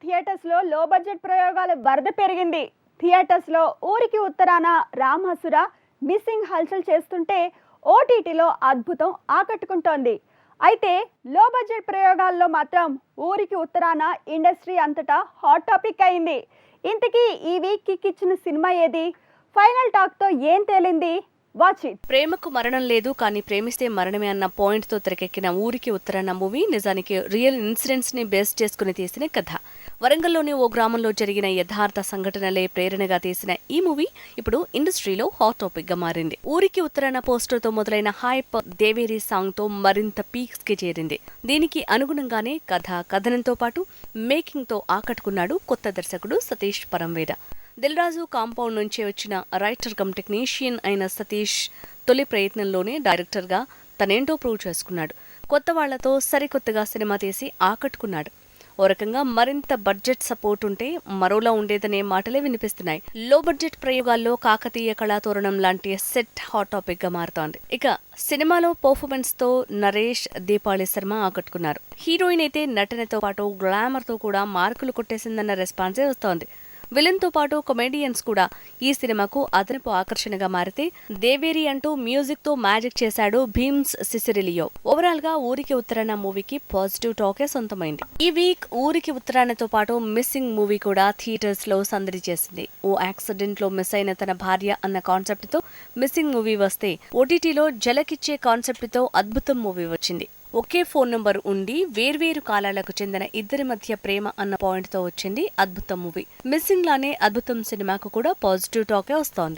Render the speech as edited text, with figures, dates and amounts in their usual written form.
థియేటర్స్లో లో బడ్జెట్ ప్రయోగాల వరద పెరిగింది. థియేటర్స్లో ఊరికి ఉత్తరాన రామహసుర మిస్సింగ్ హల్చల్ చేస్తుంటే ఓటీటీలో అద్భుతం ఆకట్టుకుంటోంది. అయితే లో బడ్జెట్ ప్రయోగాల్లో మాత్రం ఊరికి ఉత్తరాన ఇండస్ట్రీ అంతటా హాట్ టాపిక్ అయింది. ఇంతకీ ఈ వీక్ కిక్ ఇచ్చిన సినిమా ఏది? ఫైనల్ టాక్తో ఏం తేలింది? Watch it. ప్రేమకు మరణం లేదు కానీ ప్రేమిస్తే మరణమే అన్న పాయింట్ తో తెరకెక్కిన ఊరికి ఉత్తరాన మూవీ నిజానికి రియల్ ఇన్సిడెంట్స్ ని బేస్ చేసుకుని తీసిన కథ. వరంగల్లోని ఓ గ్రామంలో జరిగిన యథార్థ సంఘటనలే ప్రేరణగా తీసిన ఈ మూవీ ఇప్పుడు ఇండస్ట్రీలో హాట్ టాపిక్ గా మారింది. ఊరికి ఉత్తరాన పోస్టర్ తో మొదలైన హైప్ దేవేరి సాంగ్ తో మరింత పీక్స్ కి చేరింది. దీనికి అనుగుణంగానే కథనంతో పాటు మేకింగ్ తో ఆకట్టుకున్నాడు కొత్త దర్శకుడు సతీష్ పరంవేద. దిల్ రాజు కాంపౌండ్ నుంచి వచ్చిన రైటర్ కమ్ టెక్నీషియన్ అయిన సతీష్ తొలి ప్రయత్నంలోనే డైరెక్టర్గా తనేంటో ప్రూవ్ చేసుకున్నాడు. కొత్త వాళ్లతో సరికొత్తగా సినిమా తీసి ఆకట్టుకున్నాడు. ఓ రకంగా మరింత బడ్జెట్ సపోర్ట్ ఉంటే మరోలా ఉండేదనే మాటలే వినిపిస్తున్నాయి. లో బడ్జెట్ ప్రయోగాల్లో కాకతీయ కళాతోరణం లాంటి సెట్ హాట్ టాపిక్ గా మారుతోంది. ఇక సినిమాలో పర్ఫార్మెన్స్ తో నరేష్, దీపాళి శర్మ ఆకట్టుకున్నారు. హీరోయిన్ అయితే నటనతో పాటు గ్లామర్ తో కూడా మార్కులు కొట్టేసిందన్న రెస్పాన్సే వస్తోంది. విలన్ తో పాటు కమెడియన్స్ కూడా ఈ సినిమాకు అదనపు ఆకర్షణగా మారితే దేవేరి అంటూ మ్యూజిక్ తో మ్యాజిక్ చేశాడు భీమ్స్ సిసిరిలియో. ఓవరాల్ గా ఊరికి ఉత్తరాన మూవీకి పాజిటివ్ టాకే సొంతమైంది. ఈ వీక్ ఊరికి ఉత్తరానతో పాటు మిస్సింగ్ మూవీ కూడా థియేటర్స్ లో సందడి చేసింది. ఓ యాక్సిడెంట్ లో మిస్ అయిన తన భార్య అన్న కాన్సెప్ట్ తో మిస్సింగ్ మూవీ వస్తే ఓటీటీలో జలకిచ్చే కాన్సెప్ట్ తో అద్భుతం మూవీ వచ్చింది. ఒకే ఫోన్ నంబర్ ఉండి వేర్వేరు కాలాలకు చెందిన ఇద్దరి మధ్య ప్రేమ అన్న పాయింట్ తో వచ్చింది అద్భుతం మూవీ. మిస్సింగ్ లానే అద్భుతం సినిమాకు కూడా పాజిటివ్ టాకే వస్తోంది.